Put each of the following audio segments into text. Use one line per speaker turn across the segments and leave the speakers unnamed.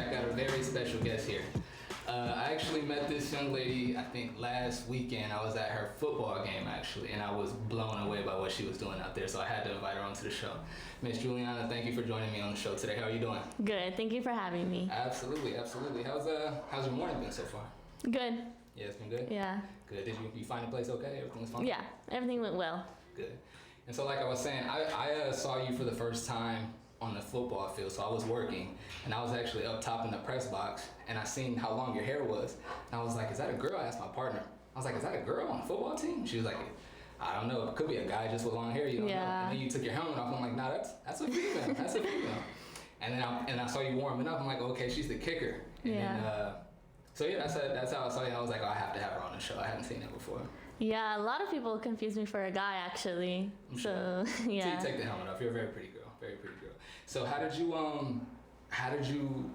back. Got a very special guest here. I actually met this young lady, I think last weekend. I was at her football game actually, and I was blown away by what she was doing out there, so I had to invite her onto the show. Miss Juliana, thank you for joining me on the show today. How are you doing?
Good, thank you for having me.
Absolutely. How's your morning been so far?
Good.
Yeah, it's been good?
Yeah.
Good. Did you find the place okay? Everything was fine?
Yeah, everything went well.
Good. And so like I was saying, I saw you for the first time on the football field. So I was working and I was actually up top in the press box and I seen how long your hair was. And I was like, is that a girl? I asked my partner. I was like, is that a girl on the football team? She was like, I don't know. It could be a guy just with long hair. You don't know. And then you took your helmet off. I'm like, nah, that's a female. That's a female. And then I saw you warming up. I'm like, okay, she's the kicker. And then, so yeah, that's how I saw you. I was like, oh, I have to have her on the show. I hadn't seen her before.
Yeah, a lot of people confuse me for a guy actually. So yeah.
So you take the helmet off. You're a very pretty girl. Very pretty girl. So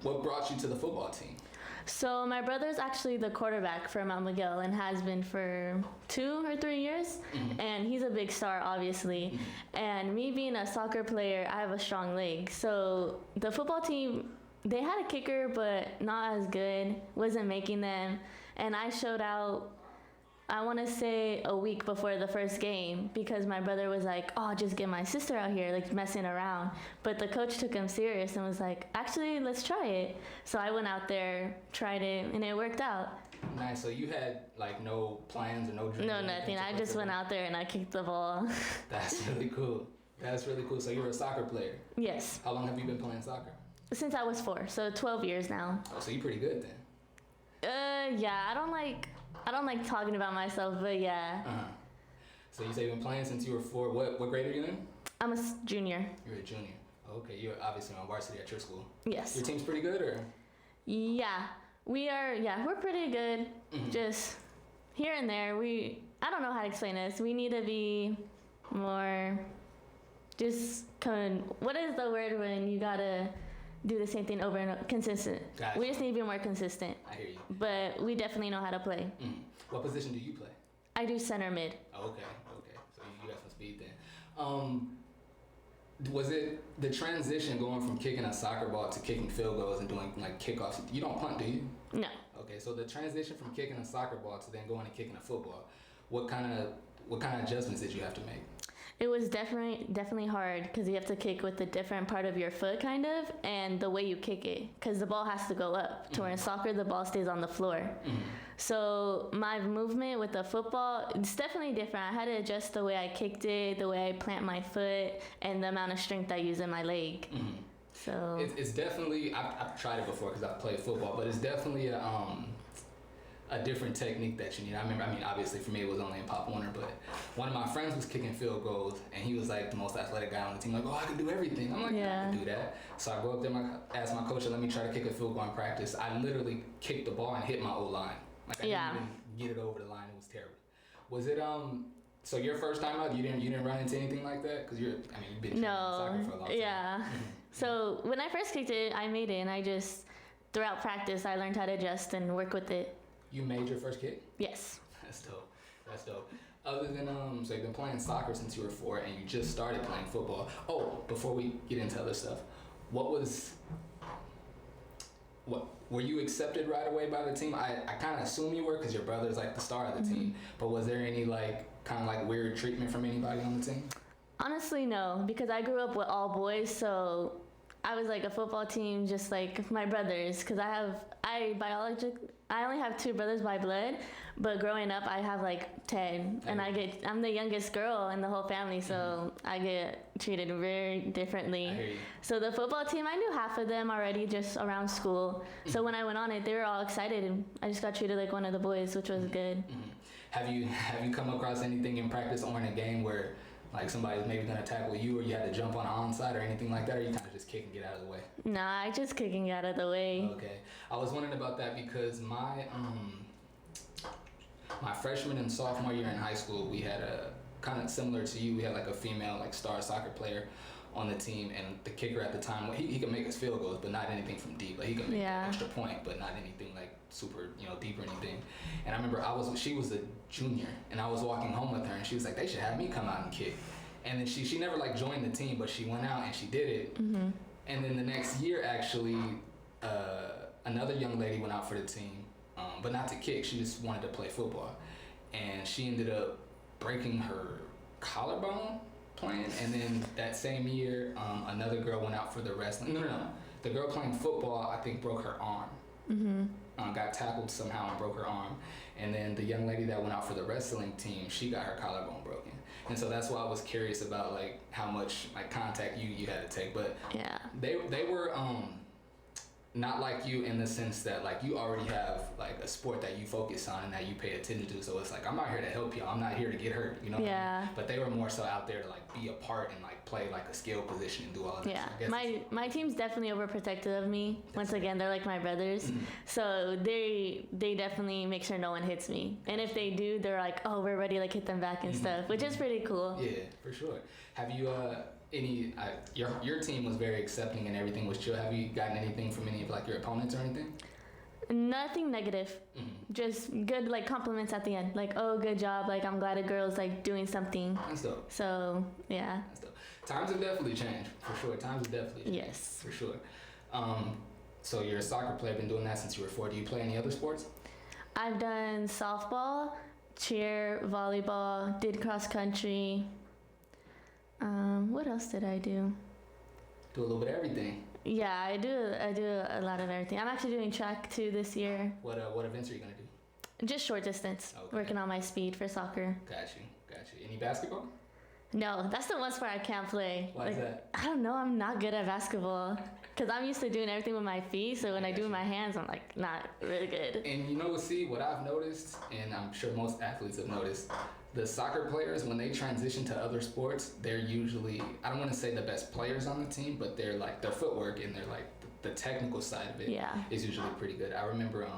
what brought you to the football team?
So my brother's actually the quarterback for Mount Migel and has been for 2 or 3 years. Mm-hmm. And he's a big star, obviously. Mm-hmm. And me being a soccer player, I have a strong leg. So the football team, they had a kicker, but not as good, wasn't making them. And I showed out, I want to say a week before the first game because my brother was like, oh, just get my sister out here, like messing around. But the coach took him serious and was like, actually, let's try it. So I went out there, tried it, and it worked out.
Nice. So you had like no plans or no dreams?
No, nothing. I just went out there and I kicked the ball.
That's really cool. That's really cool. So you're a soccer player?
Yes.
How long have you been playing soccer?
Since I was 4, so 12 years now.
Oh, so you're pretty good then.
Yeah, I don't like talking about myself, but yeah.
Uh-huh. So you say you've been playing since you were 4. What grade are you in?
I'm a junior.
You're a junior. Okay, you're obviously on varsity at your school.
Yes.
Your team's pretty good, or?
Yeah, we are. Yeah, we're pretty good.
Mm-hmm.
Just here and there. I don't know how to explain this. We need to be more. What is the word when you gotta do the same thing over and over? Consistent.
Gotcha.
We just need to be more consistent.
I hear you.
But we definitely know how to play.
Mm. What position do you play?
I do center mid.
Oh, okay. So you got some speed then. Was it the transition going from kicking a soccer ball to kicking field goals and doing like kickoffs? You don't punt, do you?
No.
Okay, so the transition from kicking a soccer ball to then going and kicking a football, what kind of adjustments did you have to make?
It was definitely hard because you have to kick with a different part of your foot kind of and the way you kick it because the ball has to go up. To where in soccer, the ball stays on the floor. Mm-hmm. So my movement with the football, it's definitely different. I had to adjust the way I kicked it, the way I plant my foot, and the amount of strength I use in my leg. Mm-hmm. So
it's definitely, I've tried it before because I've played football, but it's definitely a different technique that you need. I mean, obviously for me it was only in Pop Warner, but one of my friends was kicking field goals and he was like the most athletic guy on the team. Like, oh, I can do everything. I'm like, yeah. I can do that. So I go up there and ask my coach, let me try to kick a field goal in practice. I literally kicked the ball and hit my O-line. Like I didn't even get it over the line. It was terrible. Was it so your first time out, you didn't run into anything like that? Because you've been playing soccer for a long time.
Yeah. So when I first kicked it, I made it, and I just throughout practice I learned how to adjust and work with it.
You made your first kick?
Yes.
That's dope. Other than so you've been playing soccer since you were 4 and you just started playing football. Oh, before we get into other stuff, were you accepted right away by the team? I kind of assume you were because your brother's like the star of the team. But was there any kind of weird treatment from anybody on the team?
Honestly, no, because I grew up with all boys, so I was like a football team just like my brothers because I only have 2 brothers by blood, but growing up I have like 10 and I'm the youngest girl in the whole family, so I get treated very differently. So the football team, I knew half of them already just around school. So when I went on it, they were all excited and I just got treated like one of the boys, which was good.
Have you come across anything in practice or in a game where like somebody's maybe gonna tackle you or you had to jump on an onside or anything like that, or you kind of just kick and get out of the way?
Nah, I just kick and get out of the way.
Okay. I was wondering about that because my freshman and sophomore year in high school, we had a kind of similar to you, we had like a female like star soccer player on the team, and the kicker at the time, he could make us field goals, but not anything from deep. Like he could make an extra point, but not anything like super, deep or anything. And I remember she was a junior, and I was walking home with her, and she was like, they should have me come out and kick. And then she never like joined the team, but she went out and she did it. Mm-hmm. And then the next year, actually, another young lady went out for the team, but not to kick. She just wanted to play football, and she ended up breaking her collarbone playing. And then that same year, another girl went out for the wrestling. No. The girl playing football, I think, broke her arm. Got tackled somehow and broke her arm. And then the young lady that went out for the wrestling team, she got her collarbone broken. And so that's why I was curious about like how much like contact you had to take. But
yeah,
they were not like you in the sense that like you already have like a sport that you focus on and that you pay attention to. So it's like, I'm not here to help you. I'm not here to get hurt. You know what I mean? But they were more so out there to like be a part and like play like a skill position and do all of that.
Yeah, so my team's definitely overprotective of me. Once again, they're like my brothers. So they definitely make sure no one hits me. And if they do, they're like, oh, we're ready to like hit them back and stuff, which is pretty cool.
Yeah, for sure. Have you your team was very accepting and everything was chill. Have you gotten anything from any of like your opponents or anything?
Nothing negative. Just good like compliments at the end. Like, oh, good job. Like, I'm glad a girl's like doing something.
That's dope.
So yeah.
That's dope. Times have definitely changed, for sure. Times have definitely changed.
Yes.
For sure. So you're a soccer player, been doing that since you were 4. Do you play any other sports?
I've done softball, cheer, volleyball, did cross country. What else did I do?
Do a little bit of everything.
Yeah, I do a lot of everything. I'm actually doing track too this year.
What events are you gonna do?
Just short distance.
Okay.
Working on my speed for soccer.
Got you. Any basketball?
No, that's the one sport I can't play.
Why is that?
I don't know. I'm not good at basketball because I'm used to doing everything with my feet. So when I do with my hands, I'm like not really good.
And you know, see what I've noticed, and I'm sure most athletes have noticed. The soccer players, when they transition to other sports, they're usually, I don't want to say the best players on the team, but they're like their footwork and they're like the technical side of it is usually pretty good. I remember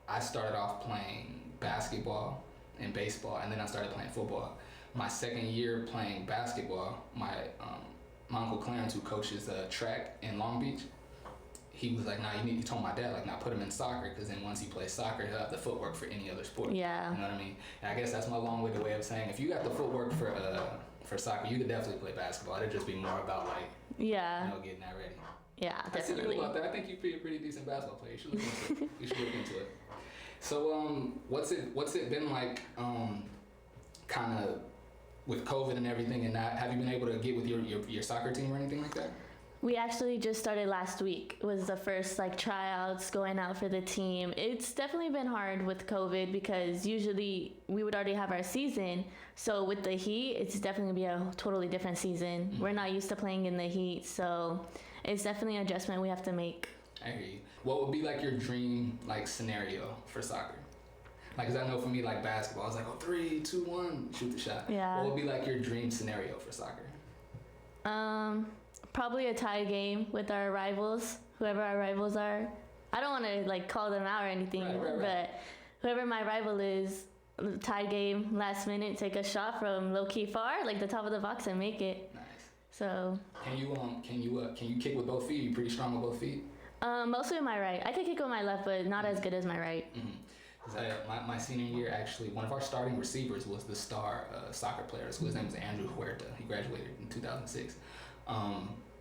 I started off playing basketball and baseball, and then I started playing football. My second year playing basketball, my Uncle Clarence, who coaches track in Long Beach, he was like, he told my dad, like, put him in soccer, because then once he plays soccer, he'll have the footwork for any other sport.
Yeah.
You know what I mean? And I guess that's my long-winded way of saying, if you got the footwork for soccer, you could definitely play basketball. It'd just be more about, like, getting that ready.
Yeah,
I see
definitely.
about that. I think you'd be a pretty decent basketball player. You should look into it. So, what's it been like, kind of with COVID and everything, and that? Have you been able to get with your soccer team or anything like that?
We actually just started last week. It was the first like tryouts, going out for the team. It's definitely been hard with COVID because usually we would already have our season. So with the heat, it's definitely gonna be a totally different season. We're not used to playing in the heat, so it's definitely an adjustment we have to make.
I hear you. What would be like your dream like scenario for soccer? Like, 'cause I know for me, like basketball, I was like, 3, 2, 1, shoot the shot.
Yeah.
What would be like your dream scenario for soccer?
Probably a tie game with our rivals, whoever our rivals are. I don't want to like call them out or anything,
right.
but whoever my rival is, tie game, last minute, take a shot from low key far, like the top of the box, and make it.
Nice.
So.
Can you kick with both feet? Are you pretty strong with both feet?
Mostly with my right. I could kick with my left, but not as good as my right.
My senior year, actually, one of our starting receivers was the star soccer player. So his name was Andrew Huerta. He graduated in 2006.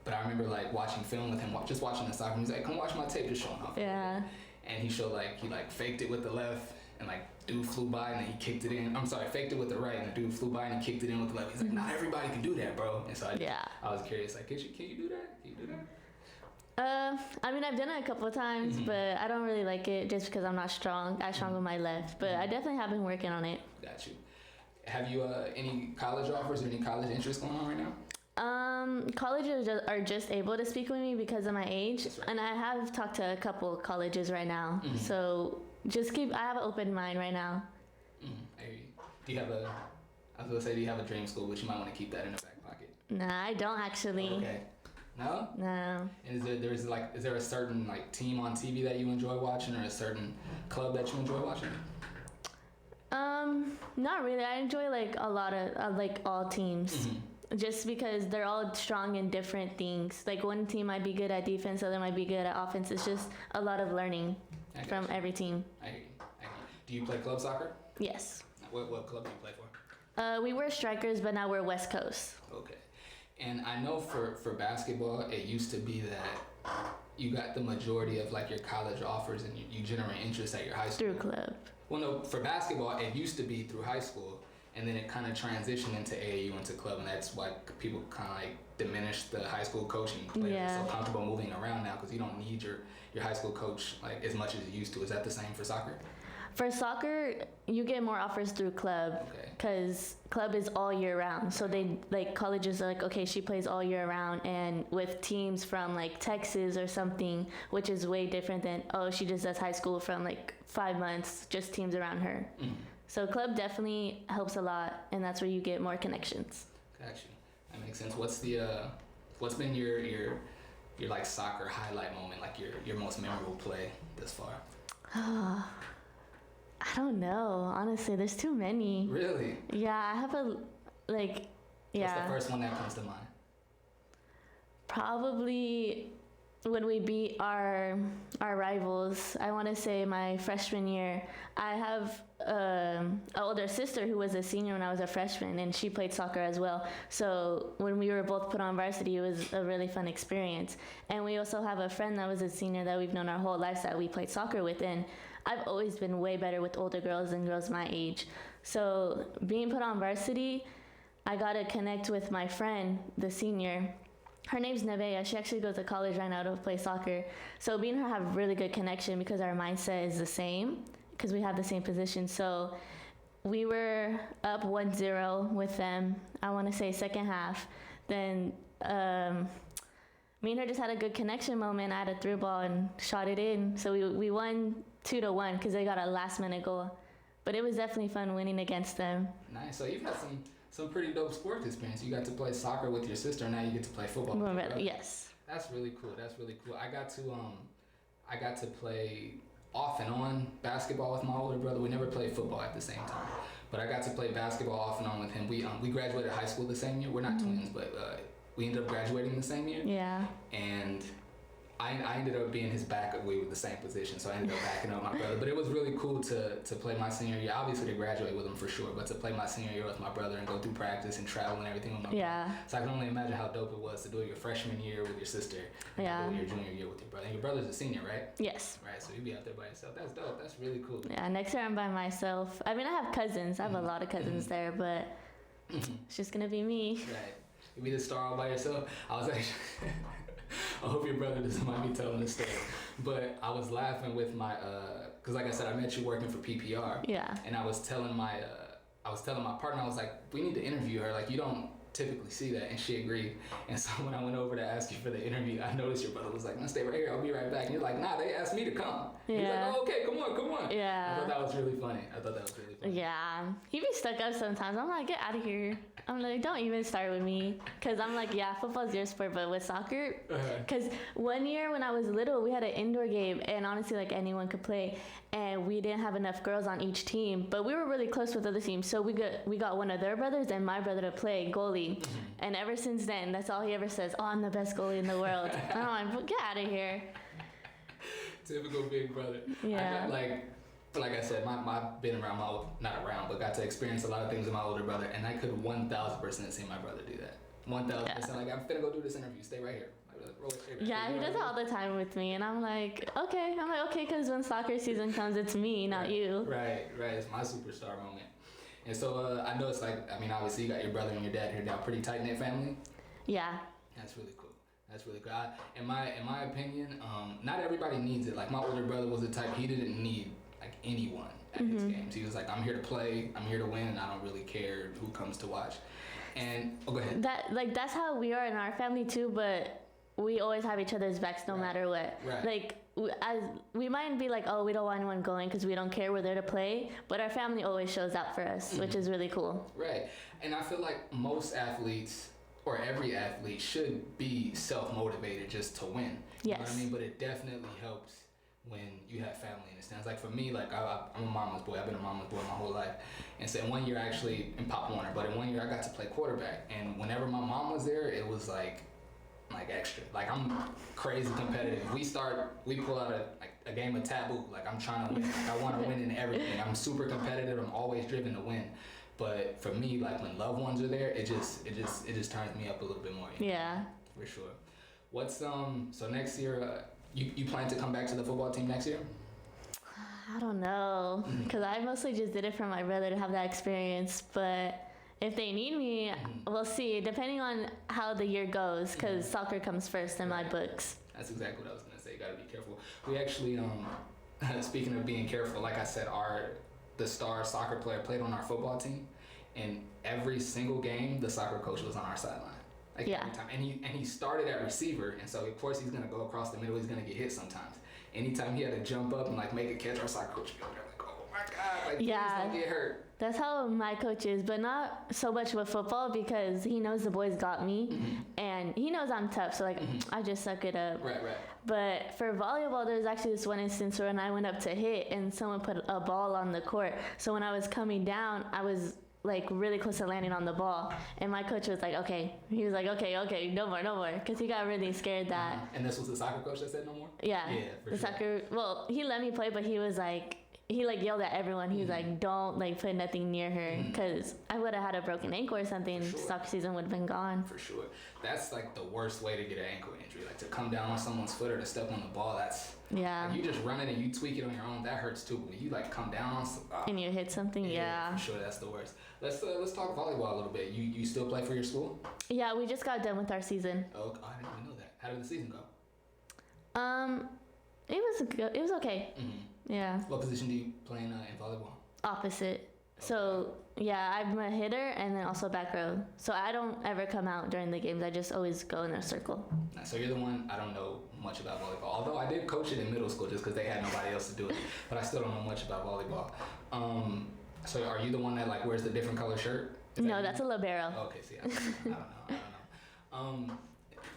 But I remember like watching film with him, just watching the soccer. He was like, "Come watch my tape, just showing off."
Yeah.
And he showed he faked it with the left, and like dude flew by and then he kicked it in. I'm sorry, faked it with the right, and the dude flew by and he kicked it in with the left. He's like, "Not everybody can do that, bro." And so I was curious, like, can you do that? Can you do that?
I mean, I've done it a couple of times, but I don't really like it just because I'm not as strong with my left. But I definitely have been working on it.
Got you. Have you any college offers or any college interest going on right now?
Colleges are just able to speak with me because of my age,
That's right.
and I have talked to a couple colleges right now. So I have an open mind right now.
I hear you. I was gonna say, do you have a dream school, but you might want to keep that in the back pocket?
Nah, I don't actually.
Okay. No?
No.
And is there a certain like team on TV that you enjoy watching, or a certain club that you enjoy watching?
Not really. I enjoy like a lot of like all teams. Just because they're all strong in different things. Like one team might be good at defense, the other might be good at offense. It's just a lot of learning from every team.
I hear you. Do you play club soccer?
Yes.
What club do you play for?
We were strikers, but now we're West Coast.
Okay. And I know for basketball, it used to be that you got the majority of like your college offers and you generate interest at your high school?
Through club.
Well, no, for basketball, it used to be through high school, and then it kind of transitioned into AAU, into club, and that's why people kind of like diminish the high school coaching. Players are so comfortable moving around now because you don't need your high school coach like as much as you used to. Is that the same for soccer?
For soccer, you get more offers through club because club is all year round. So they like colleges are like, okay, she plays all year round, and with teams from like Texas or something, which is way different than she just does high school from like 5 months, just teams around her. So club definitely helps a lot, and that's where you get more connections.
Gotcha. That makes sense. What's been your like soccer highlight moment, like your most memorable play thus far?
I don't know. Honestly, there's too many.
Really?
Yeah, I have a like. Yeah.
What's the first one that comes to mind?
Probably when we beat our rivals. I want to say my freshman year. I have an older sister who was a senior when I was a freshman, and she played soccer as well. So when we were both put on varsity, it was a really fun experience. And we also have a friend that was a senior that we've known our whole lives that we played soccer with. And I've always been way better with older girls than girls my age. So being put on varsity, I got to connect with my friend, the senior. Her name's Nevaeh. She actually goes to college right now to play soccer. So me and her have a really good connection because our mindset is the same, because we have the same position. So we were up 1-0 with them, I want to say second half. Then me and her just had a good connection moment. I had a through ball and shot it in. So we won 2-1 because they got a last minute goal. But it was definitely fun winning against them.
Nice. So you've had some pretty dope sports experience. You got to play soccer with your sister, and now you get to play football.
Yes.
That's really cool. I got to play off and on basketball with my older brother. We never played football at the same time, but I got to play basketball off and on with him. We graduated high school the same year. We're not twins, but we ended up graduating the same year.
Yeah.
And I ended up being his backup. We were the same position, so I ended up backing up my brother. But it was really cool to play my senior year. Obviously, to graduate with him for sure, but to play my senior year with my brother and go through practice and travel and everything with my brother. So I can only imagine how dope it was to do it your freshman year with your sister and do it your junior year with your brother. And your brother's a senior, right?
Yes.
Right, so you'd be out there by yourself. That's dope. That's really cool.
Yeah, next year I'm by myself. I mean, I have cousins. I have a lot of cousins there, but it's just going to be me.
Right. You'd be the star all by yourself. I was actually... I hope your brother doesn't mind me telling this story. But I was laughing with my, because like I said, I met you working for PPR.
Yeah.
And I was telling my partner, I was like, we need to interview her. Like, you don't typically see that. And she agreed. And so when I went over to ask you for the interview, I noticed your brother was like, no, stay right here. I'll be right back. And you're like, nah, they asked me to come.
Yeah.
He's like, oh, okay, come on.
Yeah.
I thought that was really funny.
Yeah. He be stuck up sometimes. I'm like, get out of here. I'm like, don't even start with me. Because I'm like, yeah, football's your sport, but with soccer, because one year when I was little, we had an indoor game, and honestly, like, anyone could play, and we didn't have enough girls on each team, but we were really close with other teams, so we got one of their brothers and my brother to play goalie, and ever since then, that's all he ever says, oh, I'm the best goalie in the world. And I'm like, get out of here.
Typical big brother.
Yeah.
Like I said, I've been around but got to experience a lot of things with my older brother, and I could 1,000% see my brother do that. 1,000%. Like, I'm finna go do this interview. Stay right here.
Yeah, he does it all the time with me, and I'm like, okay, because when soccer season comes, it's me, not you.
Right. It's my superstar moment. And so I know it's like, I mean, obviously you got your brother and your dad here now, pretty tight knit family.
Yeah.
That's really cool. In my opinion, not everybody needs it. Like, my older brother was the type, he didn't need like anyone at his games. He was like, I'm here to play, I'm here to win, and I don't really care who comes to watch. And go ahead.
That's how we are in our family too, but we always have each other's backs no matter what.
Right.
Like, we might be like, oh, we don't want anyone going because we don't care, we're there to play, but our family always shows out for us, which is really cool.
Right. And I feel like most athletes, or every athlete, should be self-motivated just to win. You know what I mean? But it definitely helps when you have family in a sense. Like, for me, like, I'm a mama's boy. I've been a mama's boy my whole life. And so in 1 year, actually, in Pop Warner, but in 1 year I got to play quarterback. And whenever my mom was there, it was like extra. Like, I'm crazy competitive. We pull out a game of taboo. Like, I'm trying to win. Like, I want to win in everything. I'm super competitive. I'm always driven to win. But for me, like, when loved ones are there, it just turns me up a little bit more.
Yeah.
For sure. What's so next year? You plan to come back to the football team next year?
I don't know, because I mostly just did it for my brother to have that experience. But if they need me, we'll see, depending on how the year goes, because soccer comes first in my books.
That's exactly what I was going to say. You got to be careful. We actually, speaking of being careful, like I said, the star soccer player played on our football team, and every single game, the soccer coach was on our sideline. Like every time. And he started at receiver, and so of course he's gonna go across the middle, he's gonna get hit sometimes. Anytime he had to jump up and like make a catch, our soccer coach would be over there like, oh my God, like please don't get hurt.
That's how my coach is, but not so much with football because he knows the boys got me and he knows I'm tough, so like I just suck it up.
Right.
But for volleyball, there was actually this one instance when I went up to hit and someone put a ball on the court. So when I was coming down, I was like really close to landing on the ball, and my coach was like, okay, no more, because he got really scared that.
And this was the soccer coach that said no more?
Yeah,
for
the
sure.
soccer. Well, he let me play, but he was like, he yelled at everyone. He was like, don't like put nothing near her, because I would have had a broken ankle or something.
Sure.
Soccer season would have been gone.
For sure. That's like the worst way to get an ankle injury. Like to come down on someone's foot or to step on the ball. That's like, you just run it and you tweak it on your own. That hurts too. But when you like come down on
and you hit something,
for sure, that's the worst. Let's talk volleyball a little bit. You still play for your school?
Yeah, we just got done with our season.
Oh, I didn't even know that. How did the season go?
It was good. It was okay. Yeah.
What position do you play in volleyball?
Opposite.
Okay.
So yeah, I'm a hitter and then also back row. So I don't ever come out during the games. I just always go in a circle.
So you're the one. I don't know much about volleyball. Although I did coach it in middle school just because they had nobody else to do it. But I still don't know much about volleyball. So are you the one that like wears the different color shirt?
No, that's a libero.
Okay, see, I don't know.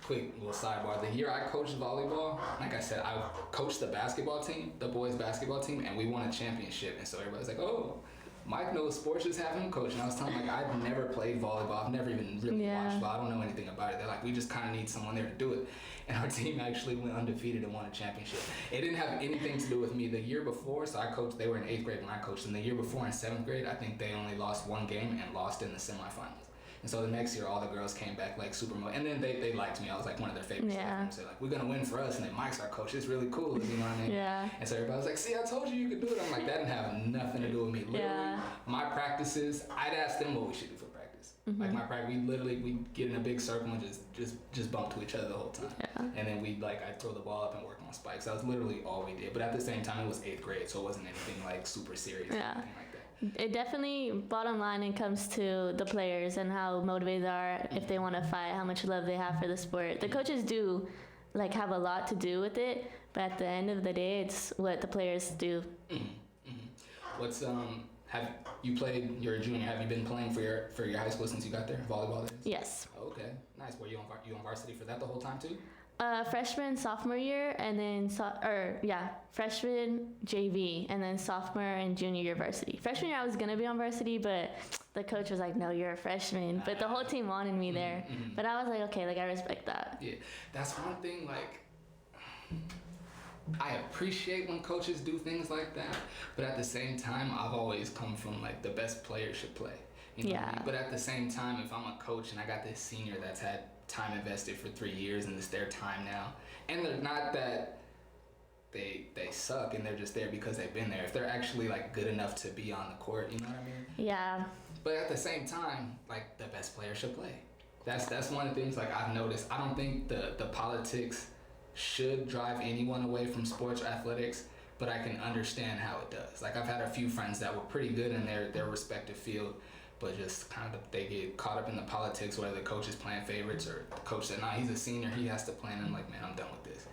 Quick little sidebar. The year I coached volleyball, like I said, I coached the basketball team, the boys basketball team, and we won a championship. And so everybody's like, oh, Mike knows sports, just have him coach. And I was telling them, like, I've never played volleyball. I've never even really watched volleyball. I don't know anything about it. They're like, we just kind of need someone there to do it. And our team actually went undefeated and won a championship. It didn't have anything to do with me. The year before, so I coached, they were in 8th grade when I coached them. The year before in 7th grade, I think they only lost one game and lost in the semifinals. And so the next year, all the girls came back like super motivated. And then they liked me. I was like one of their favorites. Yeah. So like, we're going to win for us. And then Mike's our coach. It's really cool. You know what I mean? Yeah. And so everybody was like, see, I told you could do it. I'm like, that didn't have nothing to do with me. Literally, my practices, I'd ask them what we should do for practice. Like my practice, we'd get in a big circle and just bump to each other the whole time. Yeah. And then I'd throw the ball up and work on spikes. That was literally all we did. But at the same time, it was 8th grade. So it wasn't anything like super serious or anything like that.
It definitely, bottom line, it comes to the players and how motivated they are, if they want to fight, how much love they have for the sport. The coaches do like have a lot to do with it, but at the end of the day, it's what the players do.
What's have you played? You're a junior. Have you been playing for your high school since you got there? Volleyball, that is?
Yes.
Okay, nice. Were you on varsity for that the whole time too?
Freshman, sophomore year, and then freshman, JV, and then sophomore and junior year varsity. Freshman year I was gonna be on varsity, but the coach was like, "No, you're a freshman." But the whole team wanted me there. But I was like, "Okay, like I respect that."
Yeah, that's one thing. Like, I appreciate when coaches do things like that, but at the same time, I've always come from like the best player should play. You know what I mean? But at the same time, if I'm a coach and I got this senior that's had time invested for 3 years and it's their time now, and they're not that they suck and they're just there because they've been there. If they're actually like good enough to be on the court, you know what I mean?
Yeah.
But at the same time, like the best player should play. That's one of the things like I've noticed. I don't think the politics should drive anyone away from sports or athletics, but I can understand how it does. Like I've had a few friends that were pretty good in their respective field, but just kind of they get caught up in the politics, whether the coach is playing favorites or the coach said, nah, he's a senior, he has to play, and I'm like, man, I'm done with this.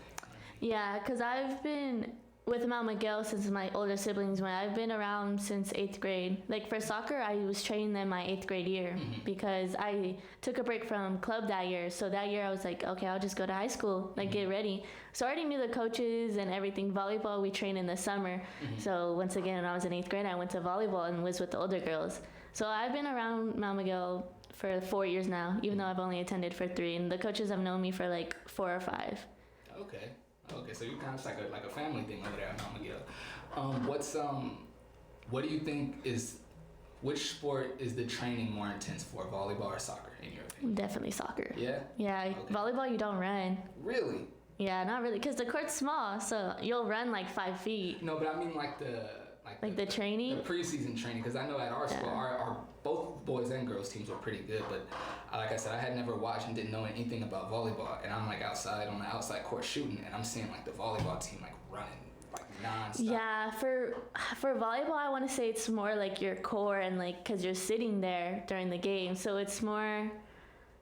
Yeah, because I've been with Mount Migel since my older siblings went. I've been around since 8th grade. Like for soccer, I was training them my 8th grade year because I took a break from club that year. So that year I was like, okay, I'll just go to high school, like get ready. So I already knew the coaches and everything. Volleyball, we train in the summer. So once again, when I was in 8th grade, I went to volleyball and was with the older girls. So I've been around Mount Migel for 4 years now, even though I've only attended for 3. And the coaches have known me for like 4 or 5.
Okay, so you kind of like a family thing over there at Mount Migel. What do you think which sport is the training more intense for, volleyball or soccer, in your opinion?
Definitely soccer.
Yeah?
Yeah, okay. Volleyball you don't run.
Really?
Yeah, not really, because the court's small, so you'll run like 5 feet.
No, but I mean like
the training?
The preseason training, because I know at our school, our both boys and girls teams were pretty good, but like I said, I had never watched and didn't know anything about volleyball, and I'm like outside on the outside court shooting, and I'm seeing like the volleyball team like running like nonstop.
Yeah, for volleyball, I want to say it's more like your core and like because you're sitting there during the game, so it's more.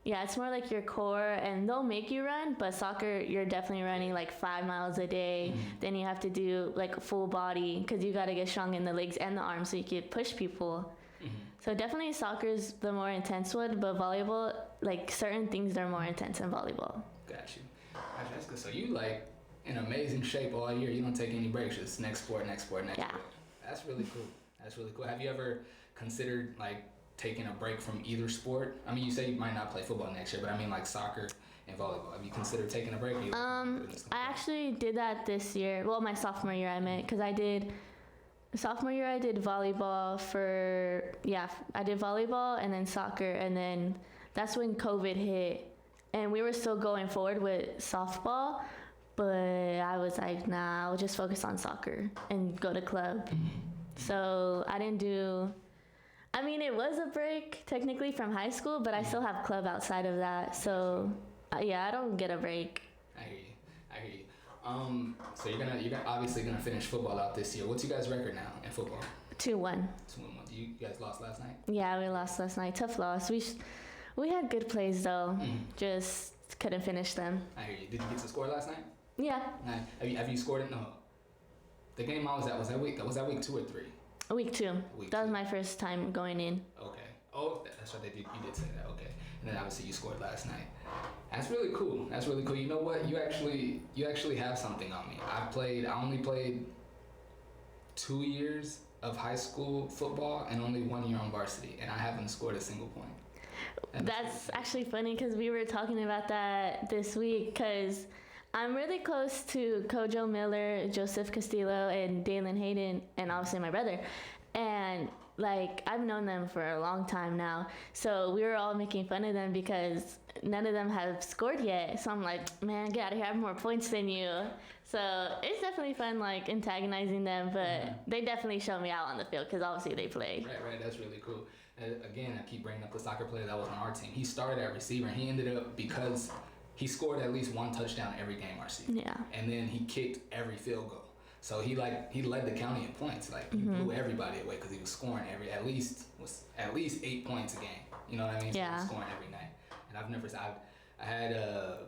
Yeah, it's more like your core, and they'll make you run, but soccer, you're definitely running like 5 miles a day. Mm-hmm. Then you have to do like full body because you got to get strong in the legs and the arms so you can push people. Mm-hmm. So definitely soccer's the more intense one, but volleyball, like certain things are more intense in volleyball.
Got you. That's good. So you like in amazing shape all year. You don't take any breaks, just next sport. Yeah. That's really cool. Have you ever considered like taking a break from either sport? I mean, you say you might not play football next year, but I mean like soccer and volleyball. Have you considered taking a break?
I actually did that this year. Well, my sophomore year I meant, because I did volleyball I did volleyball and then soccer, and then that's when COVID hit, and we were still going forward with softball, but I was like, nah, I'll just focus on soccer and go to club. So I didn't do. I mean, it was a break technically from high school, but I still have club outside of that. So, I don't get a break.
I hear you. So you're obviously gonna finish football out this year. What's you guys' record now in football?
2-1.
2-1. You guys lost last night?
Yeah, we lost last night. Tough loss. We had good plays though. Mm-hmm. Just couldn't finish them.
I hear you. Did you get to score last night?
Yeah.
Have you scored it? No. The game I was at was that week 2 or 3?
Week 2. That was my first time going in.
Okay. Oh, that's right. You did say that. Okay. And then obviously you scored last night. That's really cool. You know what? You actually have something on me. I only played 2 years of high school football and only 1 year on varsity, and I haven't scored a single point.
That's actually funny because we were talking about that this week, because I'm really close to Kojo Miller, Joseph Castillo, and Dalen Hayden, and obviously my brother. And like, I've known them for a long time now. So we were all making fun of them because none of them have scored yet. So I'm like, man, get out of here, I have more points than you. So it's definitely fun, like, antagonizing them, but they definitely show me out on the field because obviously they play.
Right, that's really cool. Again, I keep bringing up the soccer player that was on our team. He started at receiver, and he ended up, because he scored at least 1 touchdown every game our season. Yeah. And then he kicked every field goal. So he led the county in points. Like, he blew everybody away because he was scoring at least 8 points a game. You know what I mean? So he was scoring every night. And I had a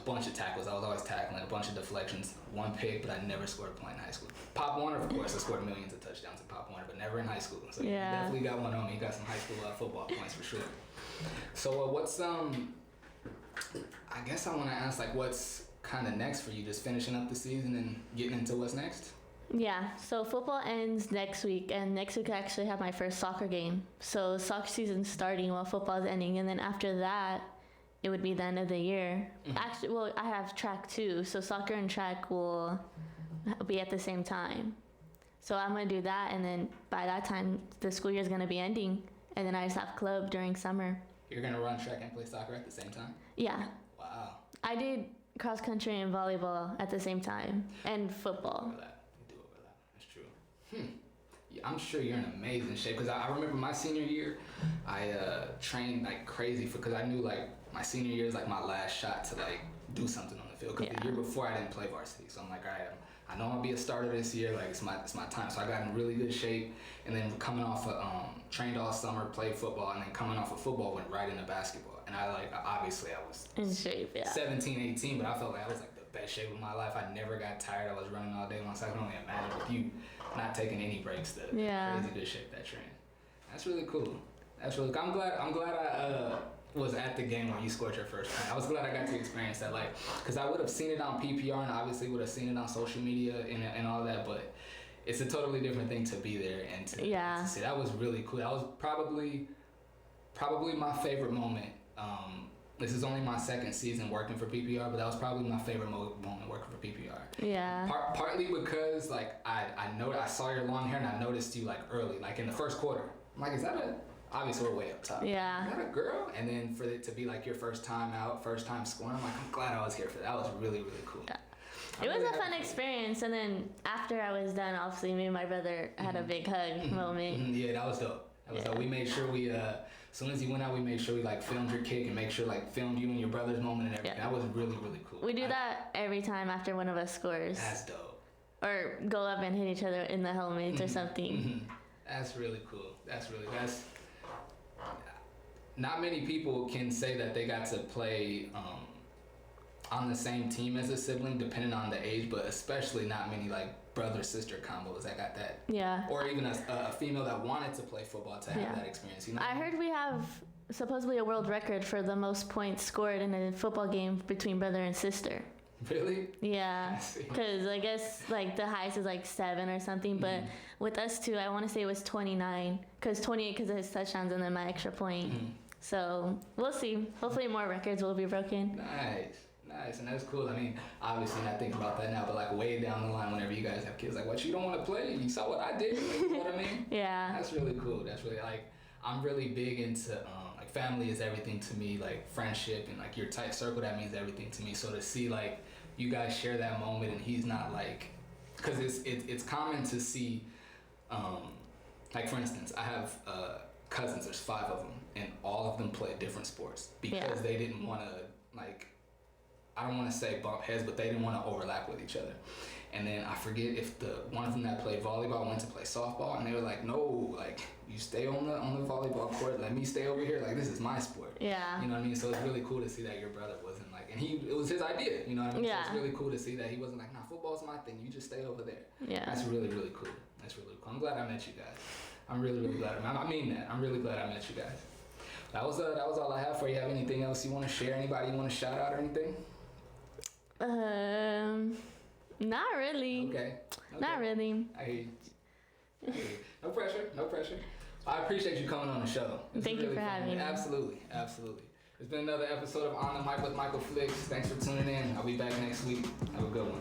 bunch of tackles. I was always tackling, a bunch of deflections, 1 pick, but I never scored a point in high school. Pop Warner, of course, I scored millions of touchdowns at Pop Warner, but never in high school. So you definitely got one on me. You got some high school football points for sure. So what's I guess I want to ask, like, what's kind of next for you? Just finishing up the season and getting into what's next?
Yeah, so football ends next week, and next week I actually have my first soccer game. So soccer season's starting while football's ending, and then after that, it would be the end of the year. Actually, well, I have track too, so soccer and track will be at the same time. So I'm going to do that, and then by that time, the school year is going to be ending, and then I just have club during summer.
You're going to run track and play soccer at the same time?
Yeah.
Wow.
I did cross country and volleyball at the same time, and football.
You do overlap. That's true. Yeah, I'm sure you're in amazing shape, because I remember my senior year, I trained like crazy because I knew like my senior year is like my last shot to like do something on the field, because the year before I didn't play varsity. So I'm like, all right, I know I'm gonna be a starter this year. Like, it's my time. So I got in really good shape, and then coming off trained all summer, played football, and then coming off of football went right into basketball. And I obviously I was
in shape,
17, 18, but I felt like I was like the best shape of my life. I never got tired. I was running all day long. So I can only imagine with you not taking any breaks, the crazy good shape that you're in. That's really cool. I'm glad I was at the game when you scored your first point. I was glad I got to experience that, like, because I would have seen it on PPR and obviously would have seen it on social media and all that, but it's a totally different thing to be there and to see. That was really cool. That was probably my favorite moment. This is only my second season working for PPR, but that was probably my favorite moment working for PPR.
Yeah.
Partly because like I saw your long hair and I noticed you like early, like in the first quarter. I'm like, is that obviously we're way up top.
Yeah.
Is that a girl? And then for it to be like your first time out, first time scoring, I'm like, I'm glad I was here for that. That was really, really cool.
Yeah. It was a fun experience, and then after I was done, obviously me and my brother had a big hug moment.
Yeah, that was dope. That was dope. We made sure we, as soon as you went out, we made sure we like filmed your kick and make sure like filmed you and your brother's moment and everything.
Yeah.
That was really, really cool.
We do that every time after one of us scores.
That's dope.
Or go up and hit each other in the helmets or something.
That's really cool. That's not many people can say that they got to play on the same team as a sibling, depending on the age, but especially not many like brother-sister combos that got that.
Yeah.
Or even a female that wanted to play football to have that experience. You know.
I heard we have supposedly a world record for the most points scored in a football game between brother and sister.
Really?
Yeah, because I guess like the highest is like 7 or something, but with us two, I want to say it was 29, because 28 because of his touchdowns and then my extra point. So we'll see. Hopefully more records will be broken.
Nice, and that's cool. I mean, obviously not thinking about that now, but like way down the line, whenever you guys have kids, like, what, you don't want to play? You saw what I did? You know what I mean?
Yeah.
That's really cool. That's really, like, I'm really big into, like, family is everything to me, like, friendship and, like, your tight circle, that means everything to me. So to see, like, you guys share that moment and he's not, like, because it's common to see, like, for instance, I have cousins, there's 5 of them, and all of them play different sports because they didn't want to, like, I don't want to say bump heads, but they didn't want to overlap with each other. And then I forget if one of them that played volleyball went to play softball, and they were like, no, like, you stay on the volleyball court, let me stay over here, like, this is my sport.
Yeah.
You know what I mean? So it's really cool to see that your brother wasn't like, and it was his idea, you know what I mean?
Yeah.
So it's really cool to see that he wasn't like, nah, football's my thing, you just stay over there.
Yeah.
That's really, really cool. That's really cool. I'm glad I met you guys. I'm really, really glad. I mean that. I'm really glad I met you guys. That was all I have for you. Have anything else you want to share? Anybody you want to shout out or anything?
Not really.
Okay.
Not really.
I hear you. No pressure. I appreciate you coming on the show.
Thank you for having me.
Absolutely. It's been another episode of On the Mic with Michael Flix. Thanks for tuning in. I'll be back next week. Have a good one.